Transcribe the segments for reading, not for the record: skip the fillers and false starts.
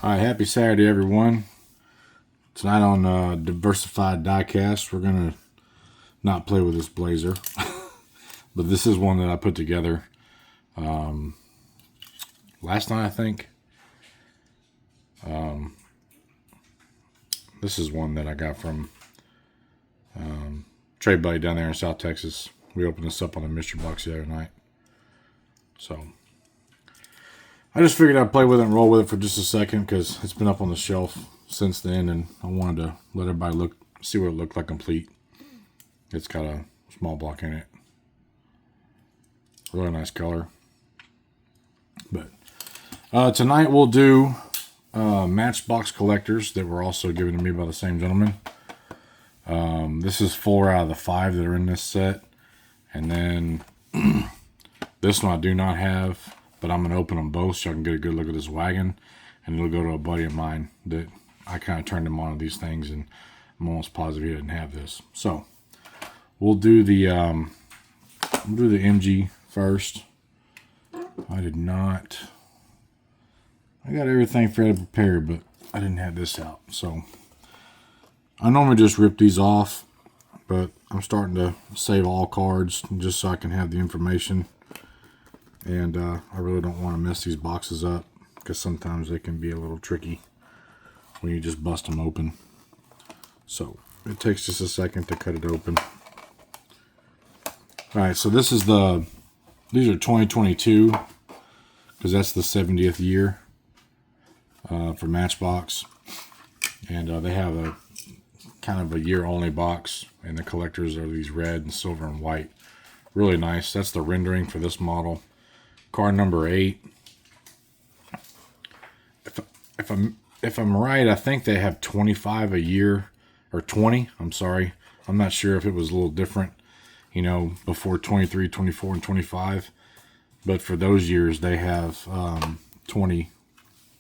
Hi, happy Saturday, everyone. Tonight on Diversified Diecast, we're going to not play with this Blazer. But this is one that I put together last night, I think. This is one that I got from Trade Buddy down there in South Texas. We opened this up on the mystery box the other night. So I just figured I'd play with it and roll with it for just a second because it's been up on the shelf since then, and I wanted to let everybody see what it looked like complete. It's got a small block in it. Really nice color. But tonight we'll do Matchbox collectors that were also given to me by the same gentleman. This is 4 out of the 5 that are in this set. And then this one I do not have, but I'm going to open them both so I can get a good look at this wagon. And it'll go to a buddy of mine that I kind of turned him on to these things, and I'm almost positive he didn't have this. So we'll do the MG first. I did not. I got everything fairly prepared, but I didn't have this out. So I normally just rip these off, but I'm starting to save all cards just so I can have the information. And I really don't want to mess these boxes up because sometimes they can be a little tricky when you just bust them open. So it takes just a second to cut it open. Alright, so these are 2022 because that's the 70th year for Matchbox. And they have a kind of a year only box, and the collectors are these red and silver and white. Really nice. That's the rendering for this model. Card number 8. If I'm right, I think they have 25 a year, or 20. I'm sorry. I'm not sure if it was a little different, you know, before 23, 24, and 25. But for those years, they have 20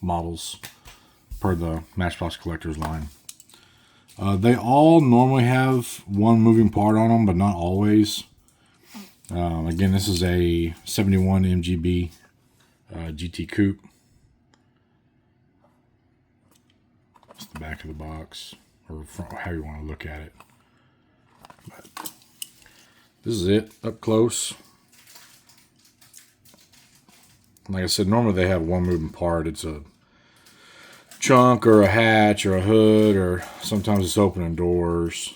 models per the Matchbox collectors line. They all normally have one moving part on them, but not always. Again, this is a 71 MGB GT Coupe. That's the back of the box, or front, how you want to look at it. But this is it up close. Like I said, normally they have one moving part. It's a trunk or a hatch or a hood, or sometimes it's opening doors.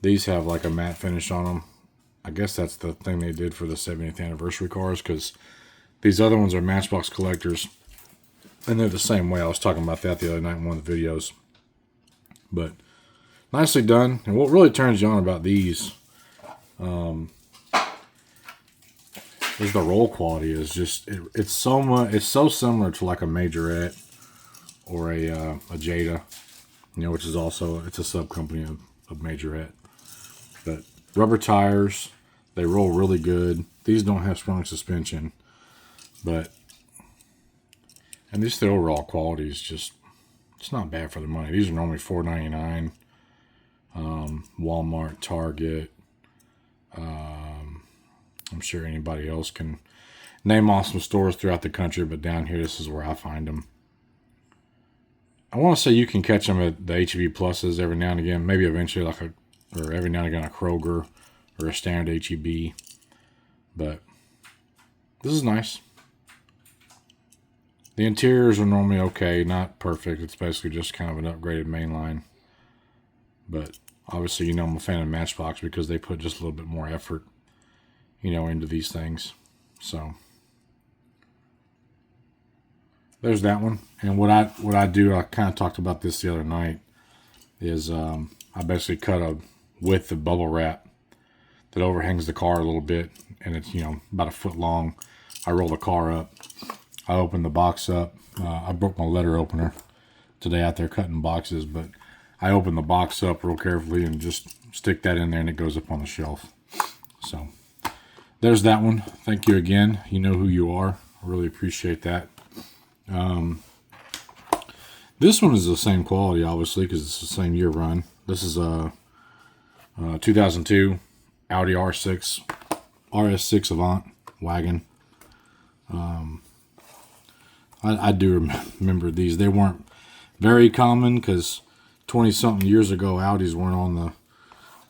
These have like a matte finish on them. I guess that's the thing they did for the 70th anniversary cars, because these other ones are Matchbox collectors, and they're the same way. I was talking about that the other night in one of the videos. But nicely done. And what really turns you on about these is the roll quality. Is just it's so similar to like a Majorette or a Jada, you know, which is also, it's a sub company of Majorette. But rubber tires, they roll really good. These don't have strong suspension, and just the overall quality is just, it's not bad for the money. These are normally $4.99. Walmart, Target. I'm sure anybody else can name off some stores throughout the country, but down here, this is where I find them. I want to say you can catch them at the HEB Pluses every now and again, maybe eventually or every now and again a Kroger or a standard HEB. But this is nice. The interiors are normally okay, not perfect. It's basically just kind of an upgraded mainline. But obviously, you know, I'm a fan of Matchbox because they put just a little bit more effort, you know, into these things. So there's that one. And what I do, I kind of talked about this the other night, is I basically cut a width of bubble wrap that overhangs the car a little bit, and it's, you know, about a foot long. I roll the car up. I open the box up. I broke my letter opener today out there cutting boxes, but I open the box up real carefully and just stick that in there, and it goes up on the shelf. So there's that one. Thank you again. You know who you are. I really appreciate that. This one is the same quality, obviously, because it's the same year run. This is a 2002 Audi RS6 Avant wagon. I do remember these. They weren't very common because 20-something years ago, Audis weren't on the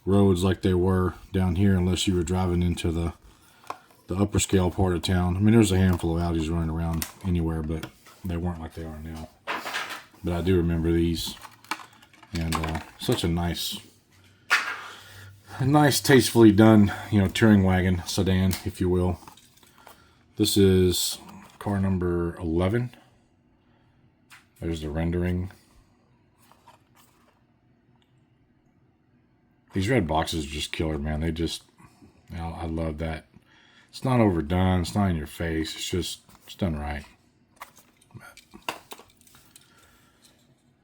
roads like they were down here unless you were driving into the upper scale part of town. I mean, there's a handful of Audis running around anywhere, but they weren't like they are now. But I do remember these. And such a nice, tastefully done, touring wagon, sedan, if you will. This is car number 11. There's the rendering. These red boxes are just killer, man. They just, I love that. It's not overdone. It's not in your face. It's done right.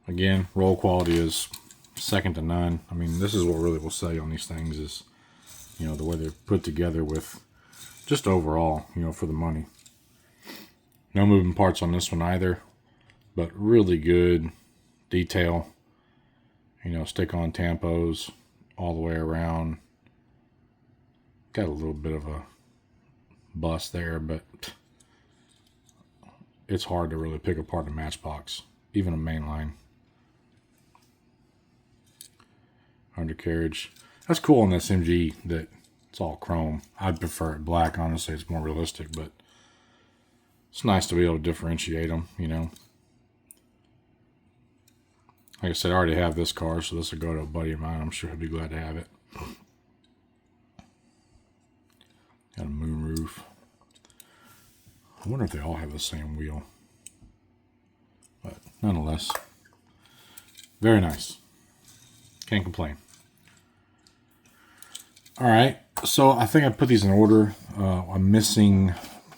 Again, roll quality is second to none. I mean, this is what really will sell you on these things is, the way they're put together with just overall, for the money. No moving parts on this one either, but really good detail. Stick-on tampos all the way around. Got a little bit of a bust there, but it's hard to really pick apart a Matchbox, even a mainline. Undercarriage. That's cool on this MG that it's all chrome. I'd prefer it black, honestly. It's more realistic, but it's nice to be able to differentiate them, Like I said, I already have this car, so this will go to a buddy of mine. I'm sure he'll be glad to have it. Got a moonroof. I wonder if they all have the same wheel. But nonetheless, very nice. Can't complain. All right, so I think I put these in order. I'm missing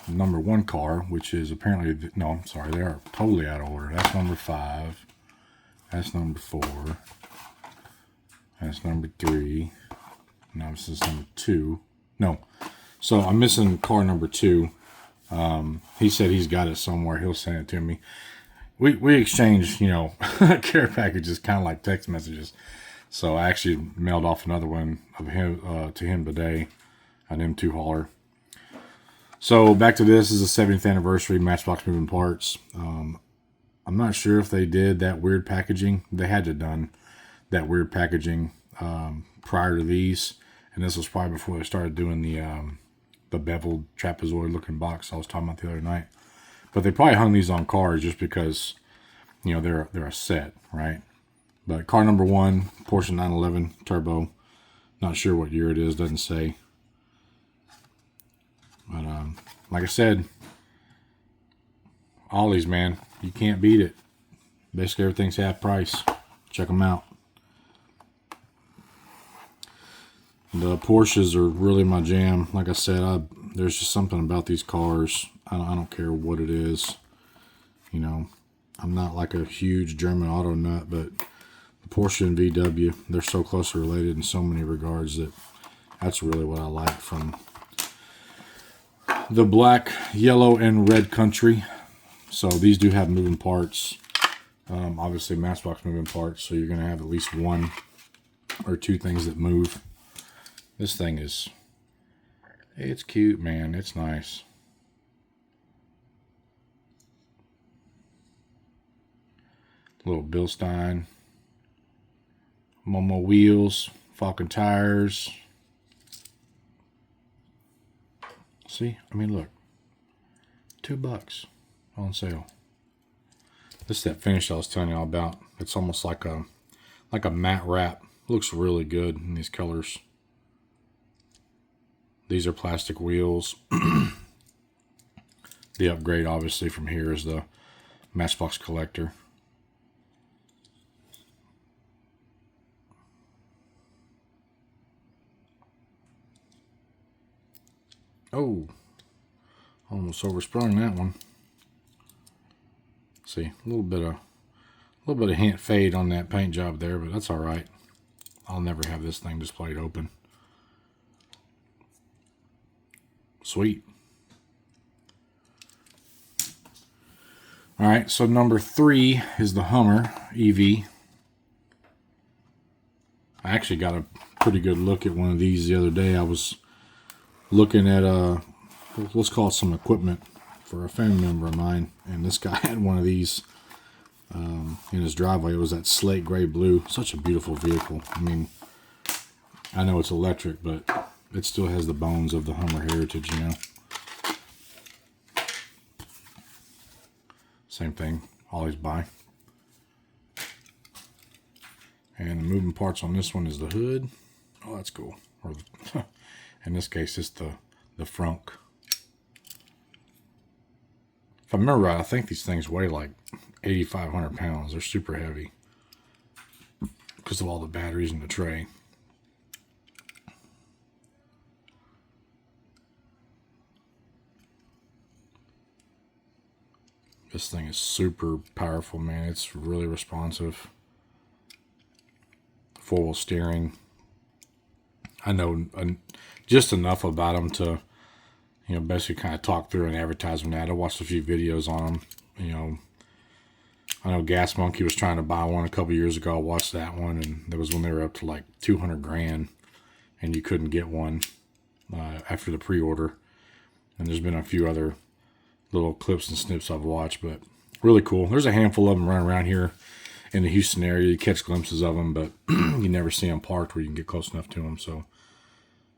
number 1 car, which is apparently, no, I'm sorry, they are totally out of order. That's number 5. That's number 4. That's number 3. Now this is number 2. No. So I'm missing car number 2. He said he's got it somewhere. He'll send it to me. We exchange, care packages, kind of like text messages. So I actually mailed off another one of him to him today, an M2 hauler. So back to this is the 70th anniversary Matchbox moving parts. I'm not sure if they did that weird packaging. They had to have done that weird packaging prior to these, and this was probably before they started doing the beveled trapezoid looking box I was talking about the other night. But they probably hung these on cars just because they're a set, right? But car number 1, Porsche 911 Turbo. Not sure what year it is, doesn't say. But like I said, Ollie's, man, you can't beat it. Basically everything's half price. Check them out. The Porsches are really my jam. Like I said, there's just something about these cars. I don't care what it is. I'm not like a huge German auto nut, but the Porsche and VW, they're so closely related in so many regards that's really what I like from the black, yellow, and red country. So these do have moving parts. Obviously Matchbox moving parts, so you're going to have at least 1 or 2 things that move. This thing it's cute, man. It's nice. Little Bilstein. Momo wheels. Falcon tires. See? I mean, look. $2 on sale. This is that finish I was telling y'all about. It's almost like a matte wrap. Looks really good in these colors. These are plastic wheels. The upgrade, obviously, from here is the Matchbox collector. Oh, almost oversprung that one. See, a little bit of hint fade on that paint job there, but that's all right. I'll never have this thing displayed open. Sweet. All right, so number 3 is the Hummer EV. I actually got a pretty good look at one of these the other day. I was looking at let's call it some equipment for a family member of mine, and this guy had one of these in his driveway. It was that slate gray blue. Such a beautiful vehicle. I mean, I know it's electric, but it still has the bones of the Hummer heritage, you know. Same thing, always buy. And the moving parts on this one is the hood. Oh, that's cool. Or the, in this case, it's the frunk. If I remember right, I think these things weigh like 8,500 pounds. They're super heavy because of all the batteries in the tray. This thing is super powerful, man. It's really responsive. Four-wheel steering. I know just enough about them to, you know, basically kind of talk through and advertise them. I watched a few videos on them. You know, I know Gas Monkey was trying to buy one a couple years ago. I watched that one, and that was when they were up to like 200 grand, and you couldn't get one after the pre-order. And there's been a few other little clips and snips I've watched, but really cool. There's a handful of them running around here in the Houston area. You catch glimpses of them, but you never see them parked where you can get close enough to them. So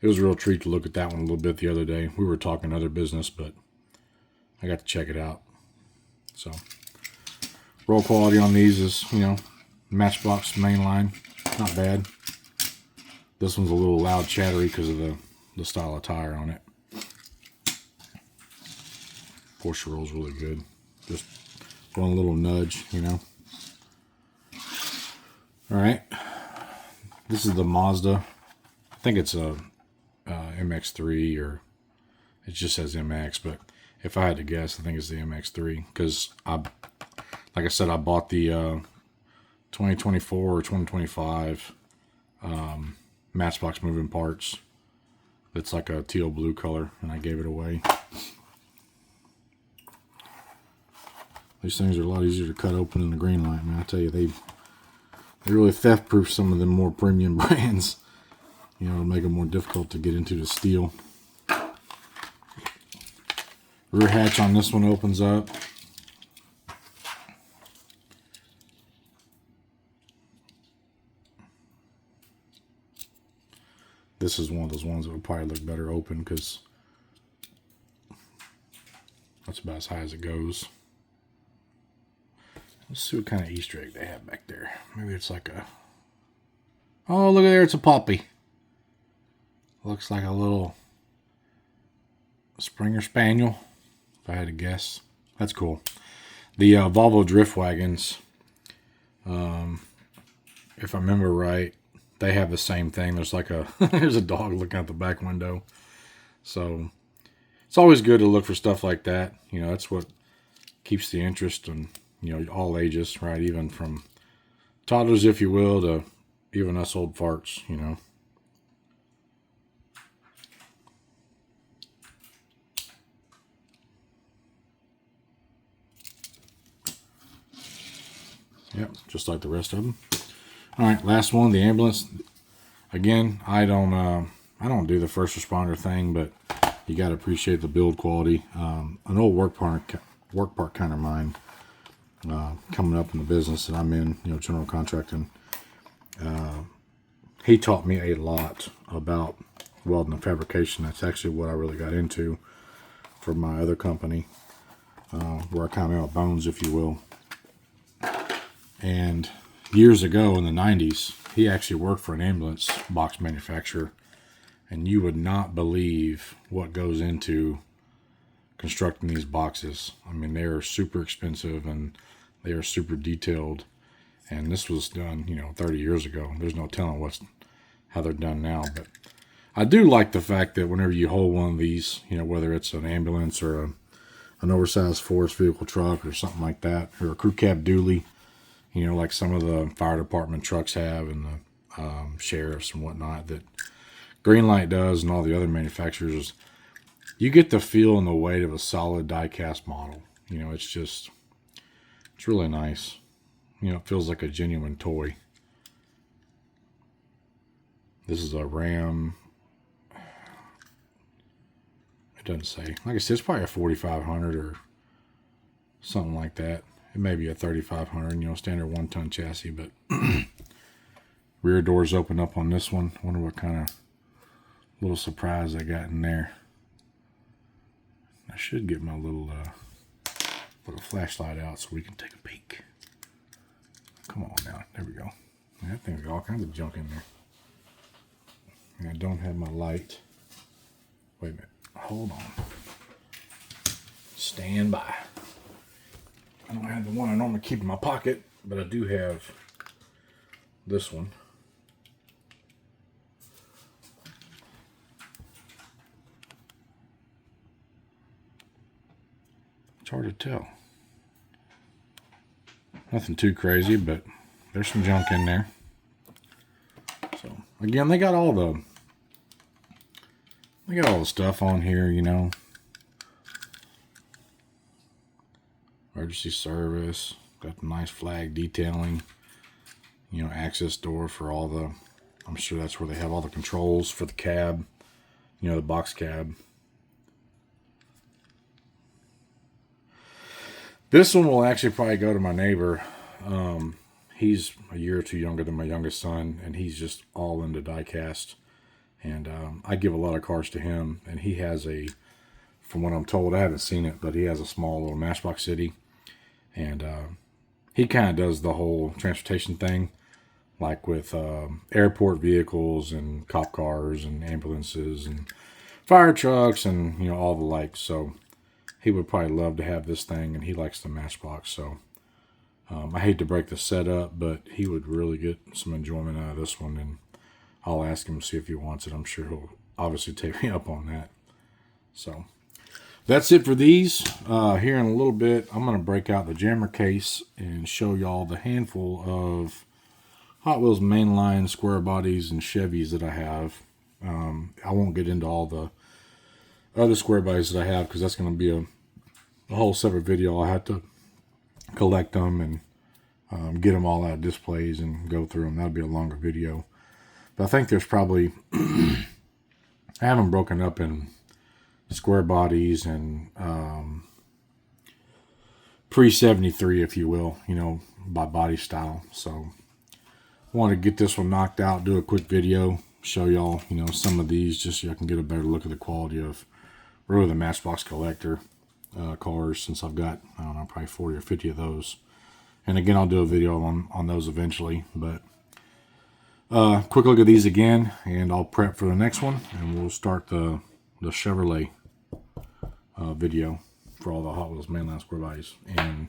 it was a real treat to look at that one a little bit the other day. We were talking other business, but I got to check it out. So roll quality on these is, you know, Matchbox mainline, not bad. This one's a little loud, chattery because of the style of tire on it. Porsche rolls really good. Just one little nudge, you know. All right, this is the Mazda. I think it's a MX-3, or it just says MX, but if I had to guess, I think it's the MX-3, because like I said, I bought the 2024 or 2025 Matchbox moving parts. It's like a teal blue color, and I gave it away. These things are a lot easier to cut open in the green light, man. I tell you, they really theft-proof some of them more premium brands. You know, to make them more difficult to get into to steal. Rear hatch on this one opens up. This is one of those ones that would probably look better open because that's about as high as it goes. Let's see what kind of Easter egg they have back there. Maybe it's like a... Oh, look at there, it's a puppy. Looks like a little Springer Spaniel, if I had to guess. That's cool. The Volvo Drift Wagons, if I remember right, they have the same thing. There's like a there's a dog looking out the back window. So it's always good to look for stuff like that. You know, that's what keeps the interest in, you know, all ages, right? Even from toddlers, if you will, to even us old farts, you know. Yep, just like the rest of them. All right, last one, the ambulance. Again, I don't do the first responder thing, but you got to appreciate the build quality. An old work part kind of mine, coming up in the business that I'm in, you know, general contracting. He taught me a lot about welding and fabrication. That's actually what I really got into for my other company, where I kind of made my bones, if you will. And years ago in the 90s, he actually worked for an ambulance box manufacturer, and you would not believe what goes into constructing these boxes. I mean, they are super expensive and they are super detailed, and this was done, you know, 30 years ago. There's no telling how they're done now, but I do like the fact that whenever you hold one of these, you know, whether it's an ambulance or an oversized forest vehicle truck or something like that, or a crew cab dually, you know, like some of the fire department trucks have, and the sheriffs and whatnot, that Greenlight does, and all the other manufacturers, you get the feel and the weight of a solid die-cast model. You know, it's really nice. You know, it feels like a genuine toy. This is a Ram. It doesn't say. Like I said, it's probably a 4500 or something like that. It may be a 3500, you know, standard 1-ton chassis, but rear doors open up on this one. Wonder what kind of little surprise I got in there. I should get my little flashlight out so we can take a peek. Come on now, there we go. That thing's got all kinds of junk in there. And I don't have my light. Wait a minute, hold on. Stand by. I don't have the one I normally keep in my pocket, but I do have this one. It's hard to tell. Nothing too crazy, but there's some junk in there. So again, they got all the stuff on here, you know. Emergency service, got the nice flag detailing, you know, access door for all the, I'm sure that's where they have all the controls for the cab, you know, the box cab. This one will actually probably go to my neighbor. He's a year or two younger than my youngest son, and he's just all into die-cast. And I give a lot of cars to him, and he has a, from what I'm told, I haven't seen it, but he has a small little Matchbox City. And he kind of does the whole transportation thing, like with airport vehicles and cop cars and ambulances and fire trucks and, you know, all the like. So he would probably love to have this thing, and he likes the Matchbox. So I hate to break the setup, but he would really get some enjoyment out of this one, and I'll ask him to see if he wants it. I'm sure he'll obviously take me up on that. So that's it for these. Here in a little bit, I'm going to break out the jammer case and show y'all the handful of Hot Wheels mainline square bodies and Chevys that I have. I won't get into all the other square bodies that I have, because that's going to be a whole separate video. I have to collect them and get them all out of displays and go through them. That'll be a longer video. But I think there's probably, I have them broken up in square bodies and pre-73, if you will, you know, by body style. So I want to get this one knocked out, do a quick video, show y'all, you know, some of these, just so y'all can get a better look at the quality of really the Matchbox collector cars, since I've got, I don't know, probably 40 or 50 of those. And again, I'll do a video on those eventually, but quick look at these again, and I'll prep for the next one, and we'll start the Chevrolet video for all the Hot Wheels mainline square bodies and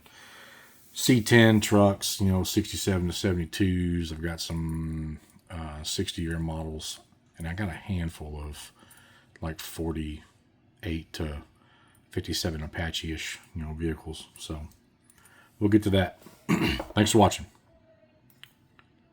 C10 trucks, you know, 67 to 72s. I've got some 60-year models, and I got a handful of like 48 to 57 Apache-ish, you know, vehicles. So we'll get to that. Thanks for watching.